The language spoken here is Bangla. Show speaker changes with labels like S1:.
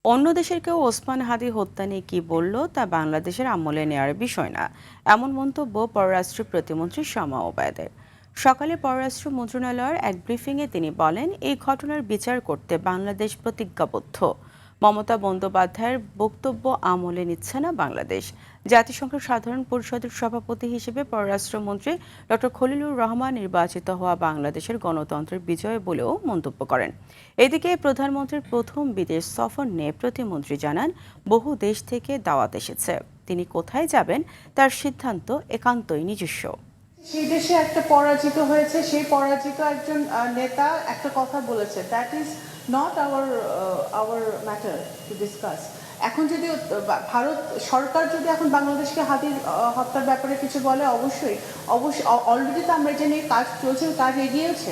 S1: অন্য দেশের কেউ ওসমান হাদি হত্যা নিয়ে কি বলল তা বাংলাদেশের আমলে নেওয়ার বিষয় না, এমন মন্তব্য পররাষ্ট্র প্রতিমন্ত্রী শামা ওবায়দের। সকালে পররাষ্ট্র মন্ত্রণালয়ের এক ব্রিফিংয়ে তিনি বলেন, এই ঘটনার বিচার করতে বাংলাদেশ প্রতিজ্ঞাবদ্ধ। মমতা বন্দ্যোপাধ্যায়ের বক্তব্য আমলে নিচ্ছে না বাংলাদেশ। জাতিসংঘের সাধারণ পরিষদের সভাপতি হিসেবে পররাষ্ট্রমন্ত্রী ডক্টর খলিলুর রহমান নির্বাচিত হওয়া বাংলাদেশের গণতন্ত্রের বিজয় বলেও মন্তব্য করেন। এদিকে প্রধানমন্ত্রীর প্রথম বিদেশ সফর নিয়ে প্রতিমন্ত্রী জানান, বহু দেশ থেকে দাওয়াত এসেছে, তিনি কোথায় যাবেন তার সিদ্ধান্ত একান্তই নিজস্ব।
S2: সেই দেশে একটা পরাজিত হয়েছে, সেই পরাজিত একজন নেতা একটা কথা বলেছে, that is not our matter to discuss. এখন যদি ভারত সরকার যদি এখন বাংলাদেশকে হাতির হত্যার ব্যাপারে কিছু বলে, অবশ্যই অলরেডি তো আমরা এটা নিয়ে কাজ চলছে, কাজ এগিয়েছে।